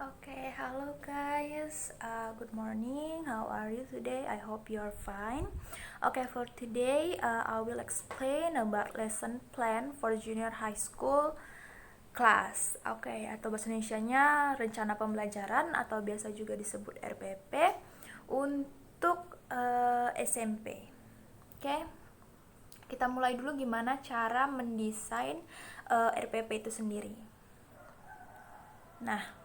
Okay, hello guys. Good morning. How are you today? I hope you're fine. Okay, for today, I will explain about lesson plan for junior high school class. Okay, atau bahasa Indonesianya rencana pembelajaran atau biasa juga disebut RPP untuk SMP. Okay, kita mulai dulu gimana cara mendesain RPP itu sendiri. Nah,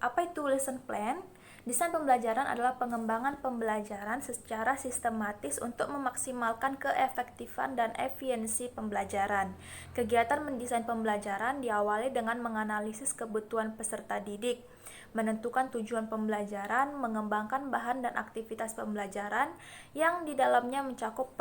apa itu lesson plan? Desain pembelajaran adalah pengembangan pembelajaran secara sistematis untuk memaksimalkan keefektifan dan efisiensi pembelajaran. Kegiatan mendesain pembelajaran diawali dengan menganalisis kebutuhan peserta didik, menentukan tujuan pembelajaran, mengembangkan bahan dan aktivitas pembelajaran yang di dalamnya mencakup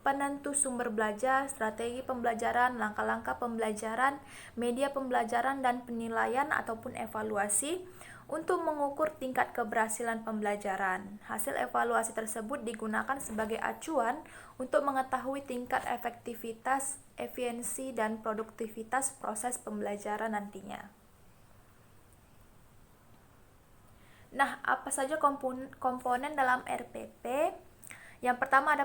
penentu sumber belajar, strategi pembelajaran, langkah-langkah pembelajaran, media pembelajaran, dan penilaian ataupun evaluasi untuk mengukur tingkat keberhasilan pembelajaran. Hasil evaluasi tersebut digunakan sebagai acuan untuk mengetahui tingkat efektivitas, efisiensi, dan produktivitas proses pembelajaran nantinya. Nah, apa saja komponen dalam RPP? Yang pertama ada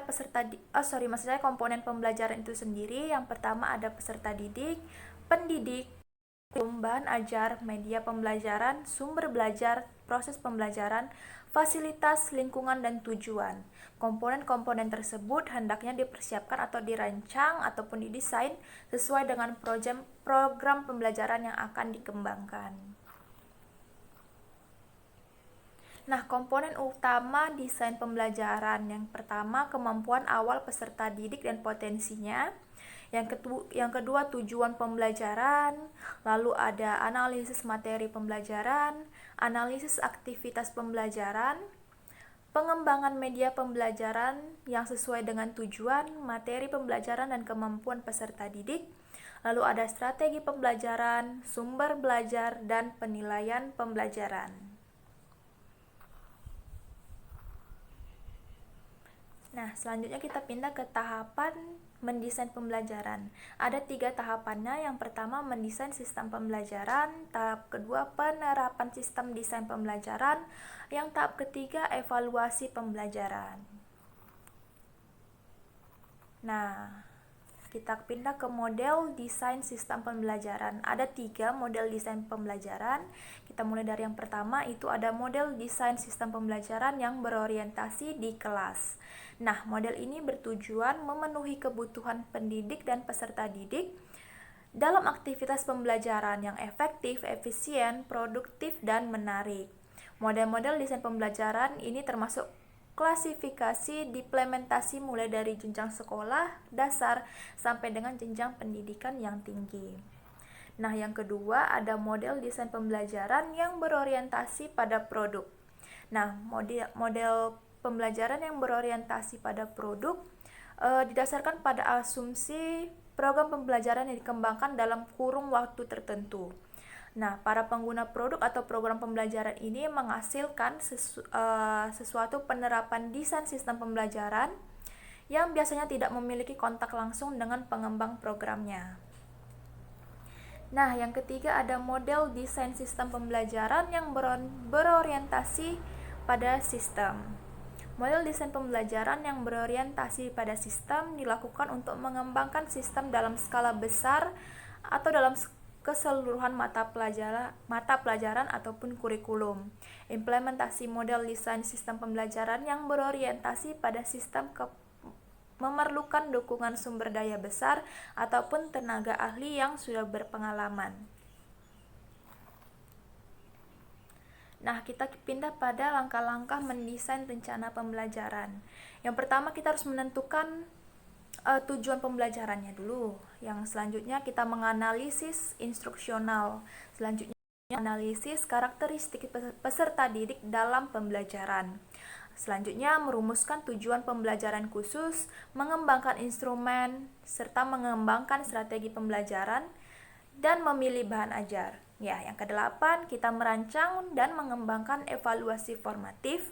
komponen pembelajaran itu sendiri. Yang pertama ada peserta didik, pendidik, bahan ajar, media pembelajaran, sumber belajar, proses pembelajaran, fasilitas, lingkungan, dan tujuan. Komponen-komponen tersebut hendaknya dipersiapkan atau dirancang ataupun didesain sesuai dengan program pembelajaran yang akan dikembangkan. Nah, komponen utama desain pembelajaran yang pertama kemampuan awal peserta didik dan potensinya. Yang kedua tujuan pembelajaran, lalu ada analisis materi pembelajaran, analisis aktivitas pembelajaran, pengembangan media pembelajaran yang sesuai dengan tujuan, materi pembelajaran dan kemampuan peserta didik, lalu ada strategi pembelajaran, sumber belajar, dan penilaian pembelajaran. Nah, selanjutnya kita pindah ke tahapan mendesain pembelajaran. Ada 3 tahapannya. Yang pertama mendesain sistem pembelajaran, tahap kedua penerapan sistem desain pembelajaran, yang tahap ketiga evaluasi pembelajaran. Nah, kita pindah ke model desain sistem pembelajaran. Ada 3 model desain pembelajaran. Kita mulai dari yang pertama, itu ada model desain sistem pembelajaran yang berorientasi di kelas. Nah, model ini bertujuan memenuhi kebutuhan pendidik dan peserta didik dalam aktivitas pembelajaran yang efektif, efisien, produktif, dan menarik. Model-model desain pembelajaran ini termasuk klasifikasi diimplementasi mulai dari jenjang sekolah dasar sampai dengan jenjang pendidikan yang tinggi. Nah, yang kedua ada model desain pembelajaran yang berorientasi pada produk. Nah, model pembelajaran yang berorientasi pada produk didasarkan pada asumsi program pembelajaran yang dikembangkan dalam kurung waktu tertentu. Nah, para pengguna produk atau program pembelajaran ini menghasilkan sesuatu penerapan desain sistem pembelajaran yang biasanya tidak memiliki kontak langsung dengan pengembang programnya. Nah, yang ketiga ada model desain sistem pembelajaran yang berorientasi pada sistem. Model desain pembelajaran yang berorientasi pada sistem dilakukan untuk mengembangkan sistem dalam skala besar atau dalam keseluruhan mata pelajaran ataupun kurikulum. Implementasi model desain sistem pembelajaran yang berorientasi pada sistem memerlukan dukungan sumber daya besar ataupun tenaga ahli yang sudah berpengalaman. Nah, kita pindah pada langkah-langkah mendesain rencana pembelajaran. Yang pertama kita harus menentukan tujuan pembelajarannya dulu. Yang selanjutnya kita menganalisis instruksional. Selanjutnya analisis karakteristik peserta didik dalam pembelajaran. Selanjutnya merumuskan tujuan pembelajaran khusus, mengembangkan instrumen, serta mengembangkan strategi pembelajaran, dan memilih bahan ajar. Ya, yang kedelapan, kita merancang dan mengembangkan evaluasi formatif,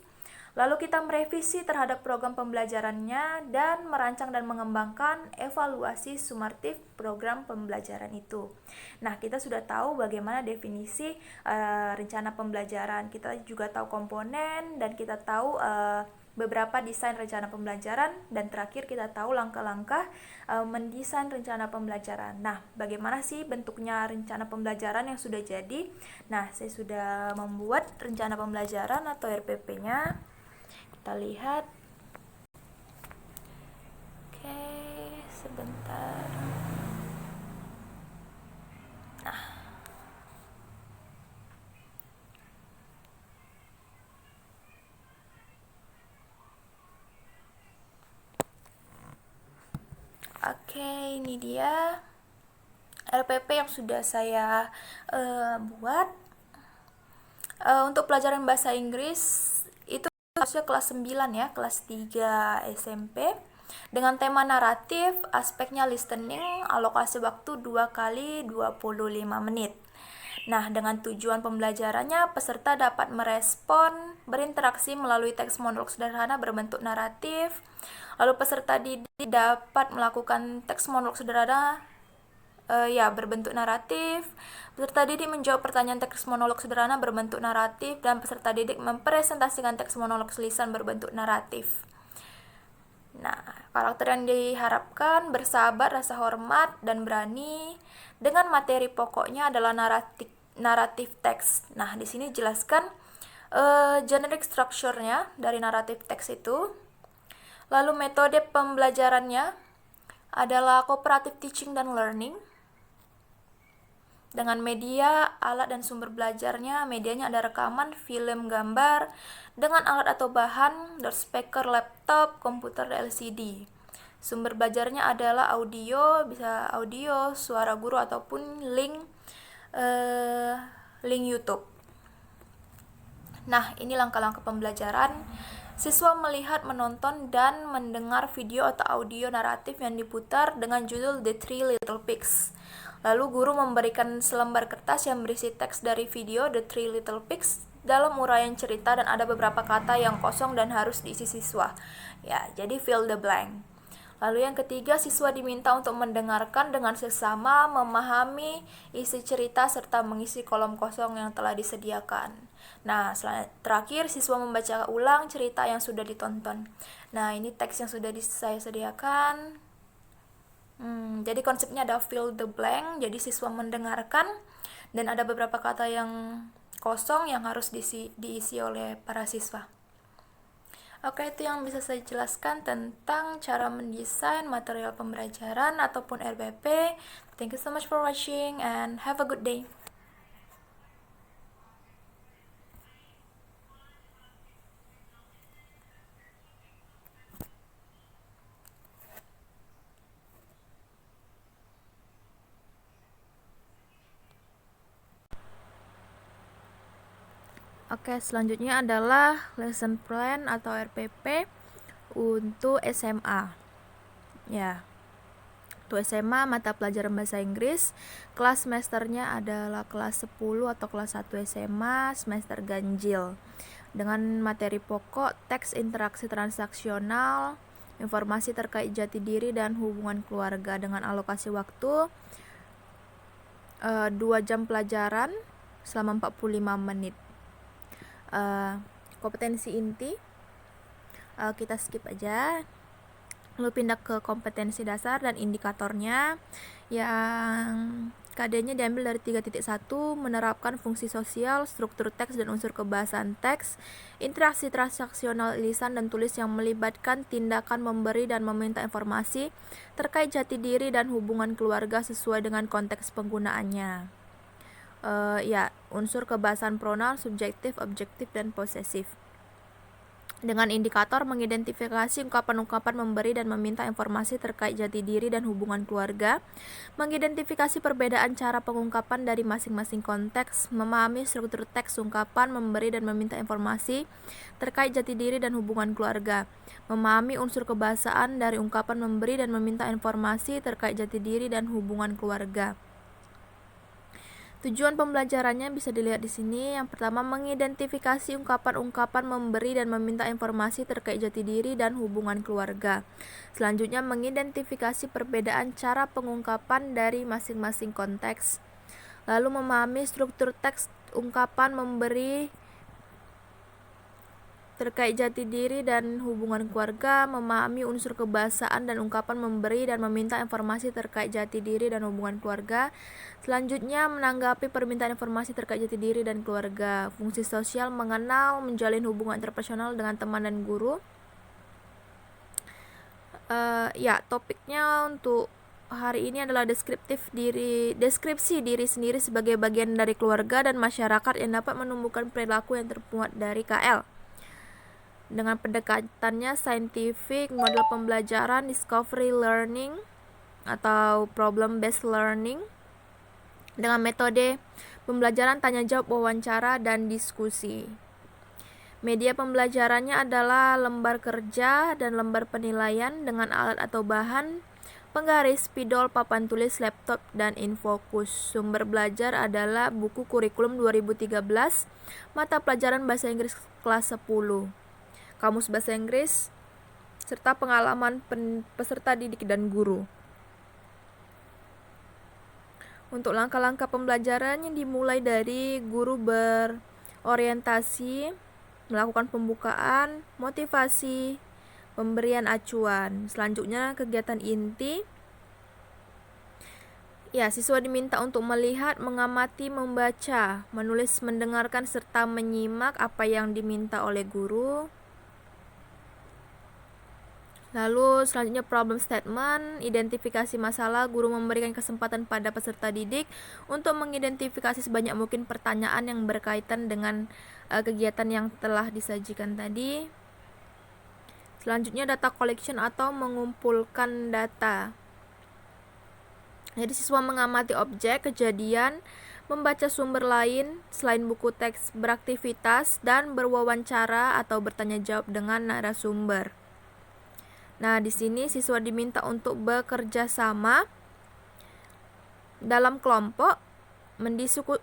Lalu kita merevisi terhadap program pembelajarannya dan merancang dan mengembangkan evaluasi sumatif program pembelajaran itu. Nah, kita sudah tahu bagaimana definisi rencana pembelajaran. Kita juga tahu komponen dan kita tahu beberapa desain rencana pembelajaran, dan terakhir kita tahu langkah-langkah mendesain rencana pembelajaran. Nah, bagaimana sih bentuknya rencana pembelajaran yang sudah jadi? Nah, saya sudah membuat rencana pembelajaran atau RPP-nya. Kita lihat. Oke, sebentar. Nah, oke, ini dia RPP yang sudah saya buat. Untuk pelajaran bahasa Inggris itu harusnya kelas 9 ya, kelas 3 SMP. Dengan tema naratif, aspeknya listening, alokasi waktu 2 kali 25 menit. Nah, dengan tujuan pembelajarannya, peserta dapat merespon, berinteraksi melalui teks monolog sederhana berbentuk naratif. Lalu peserta didik dapat melakukan teks monolog sederhana berbentuk naratif. Peserta didik menjawab pertanyaan teks monolog sederhana berbentuk naratif, dan peserta didik mempresentasikan teks monolog lisan berbentuk naratif. Nah, karakter yang diharapkan bersahabat, rasa hormat, dan berani. Dengan materi pokoknya adalah naratif teks. Nah, di sini jelaskan generic structure-nya dari naratif teks itu. Lalu metode pembelajarannya adalah cooperative teaching dan learning. Dengan media, alat, dan sumber belajarnya, medianya ada rekaman, film, gambar, dengan alat atau bahan, speaker, laptop, komputer LCD. Sumber belajarnya adalah audio, bisa audio, suara guru, ataupun link YouTube. Nah, ini langkah-langkah pembelajaran. Siswa melihat, menonton, dan mendengar video atau audio naratif yang diputar dengan judul The Three Little Pigs. Lalu guru memberikan selembar kertas yang berisi teks dari video The Three Little Pigs dalam uraian cerita, dan ada beberapa kata yang kosong dan harus diisi siswa. Ya, jadi fill the blank. Lalu yang ketiga, siswa diminta untuk mendengarkan dengan seksama, memahami isi cerita, serta mengisi kolom kosong yang telah disediakan. Nah, terakhir siswa membaca ulang cerita yang sudah ditonton. Nah, ini teks yang sudah saya sediakan. Jadi konsepnya ada fill the blank, jadi siswa mendengarkan, dan ada beberapa kata yang kosong yang harus diisi oleh para siswa. Oke, itu yang bisa saya jelaskan tentang cara mendesain material pembelajaran ataupun RPP. Thank you so much for watching and have a good day. Oke, selanjutnya adalah lesson plan atau RPP untuk SMA. Ya. Untuk SMA, mata pelajaran bahasa Inggris, kelas semesternya adalah kelas 10 atau kelas 1 SMA, semester ganjil. Dengan materi pokok, teks interaksi transaksional, informasi terkait jati diri dan hubungan keluarga, dengan alokasi waktu 2 jam pelajaran selama 45 menit. Kompetensi inti kita skip aja, lalu pindah ke kompetensi dasar dan indikatornya. Yang KD-nya diambil dari 3.1, menerapkan fungsi sosial, struktur teks dan unsur kebahasaan teks, interaksi transaksional lisan dan tulis yang melibatkan tindakan memberi dan meminta informasi terkait jati diri dan hubungan keluarga sesuai dengan konteks penggunaannya. Unsur kebahasaan pronoun, subjektif, objektif, dan posesif. Dengan indikator mengidentifikasi ungkapan-ungkapan memberi dan meminta informasi terkait jati diri dan hubungan keluarga, mengidentifikasi perbedaan cara pengungkapan dari masing-masing konteks, memahami struktur teks ungkapan memberi dan meminta informasi terkait jati diri dan hubungan keluarga, memahami unsur kebahasaan dari ungkapan memberi dan meminta informasi terkait jati diri dan hubungan keluarga. Tujuan pembelajarannya bisa dilihat di sini. Yang pertama, mengidentifikasi ungkapan-ungkapan memberi dan meminta informasi terkait jati diri dan hubungan keluarga. Selanjutnya, mengidentifikasi perbedaan cara pengungkapan dari masing-masing konteks. Lalu, memahami struktur teks ungkapan memberi terkait jati diri dan hubungan keluarga, memahami unsur kebahasaan dan ungkapan memberi dan meminta informasi terkait jati diri dan hubungan keluarga. Selanjutnya, menanggapi permintaan informasi terkait jati diri dan keluarga. Fungsi sosial, mengenal, menjalin hubungan interpersonal dengan teman dan guru. Topiknya untuk hari ini adalah deskripsi diri sendiri sebagai bagian dari keluarga dan masyarakat yang dapat menumbuhkan perilaku yang termuat dari KL. Dengan pendekatannya saintifik, model pembelajaran, discovery learning atau problem based learning, dengan metode pembelajaran tanya jawab, wawancara, dan diskusi. Media pembelajarannya adalah lembar kerja dan lembar penilaian dengan alat atau bahan, penggaris, spidol, papan tulis, laptop, dan infokus. Sumber belajar adalah buku kurikulum 2013, mata pelajaran bahasa Inggris kelas 10. Kamus bahasa Inggris, serta pengalaman peserta didik dan guru. Untuk langkah-langkah pembelajarannya dimulai dari guru berorientasi, melakukan pembukaan, motivasi, pemberian acuan. Selanjutnya kegiatan inti. Siswa diminta untuk melihat, mengamati, membaca, menulis, mendengarkan, serta menyimak apa yang diminta oleh guru. Lalu selanjutnya problem statement, identifikasi masalah. Guru memberikan kesempatan pada peserta didik untuk mengidentifikasi sebanyak mungkin pertanyaan yang berkaitan dengan kegiatan yang telah disajikan tadi. Selanjutnya data collection atau mengumpulkan data. Jadi siswa mengamati objek, kejadian, membaca sumber lain selain buku teks, beraktivitas, dan berwawancara atau bertanya jawab dengan narasumber. Nah, di sini siswa diminta untuk bekerja sama dalam kelompok,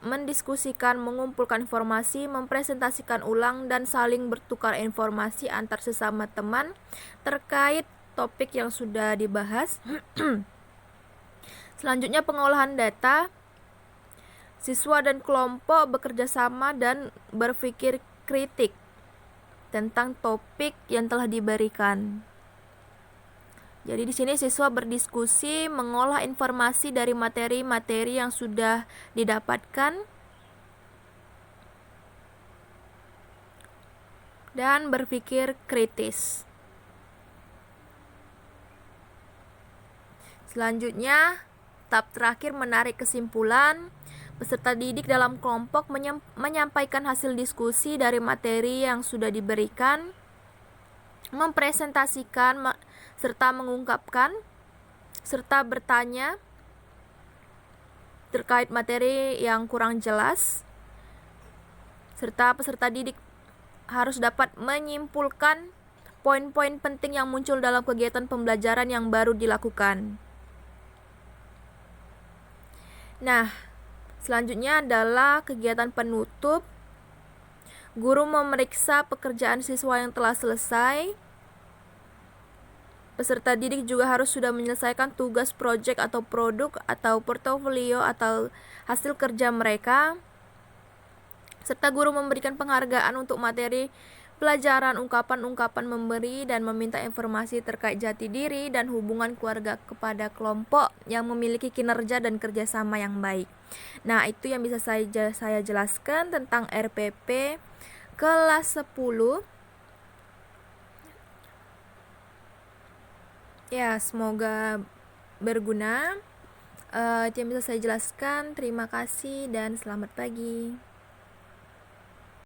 mendiskusikan, mengumpulkan informasi, mempresentasikan ulang, dan saling bertukar informasi antar sesama teman terkait topik yang sudah dibahas. Selanjutnya pengolahan data. Siswa dan kelompok bekerja sama dan berpikir kritik tentang topik yang telah diberikan. Jadi di sini siswa berdiskusi, mengolah informasi dari materi-materi yang sudah didapatkan, dan berpikir kritis. Selanjutnya, tahap terakhir menarik kesimpulan. Peserta didik dalam kelompok menyampaikan hasil diskusi dari materi yang sudah diberikan, mempresentasikan serta mengungkapkan, serta bertanya terkait materi yang kurang jelas, serta peserta didik harus dapat menyimpulkan poin-poin penting yang muncul dalam kegiatan pembelajaran yang baru dilakukan. Nah, selanjutnya adalah kegiatan penutup. Guru memeriksa pekerjaan siswa yang telah selesai. Peserta didik juga harus sudah menyelesaikan tugas proyek atau produk atau portofolio atau hasil kerja mereka. Serta guru memberikan penghargaan untuk materi pelajaran, ungkapan-ungkapan memberi dan meminta informasi terkait jati diri dan hubungan keluarga kepada kelompok yang memiliki kinerja dan kerjasama yang baik. Nah, itu yang bisa saya jelaskan tentang RPP kelas 10. Ya, semoga berguna. Itu yang bisa saya jelaskan. Terima kasih dan selamat pagi.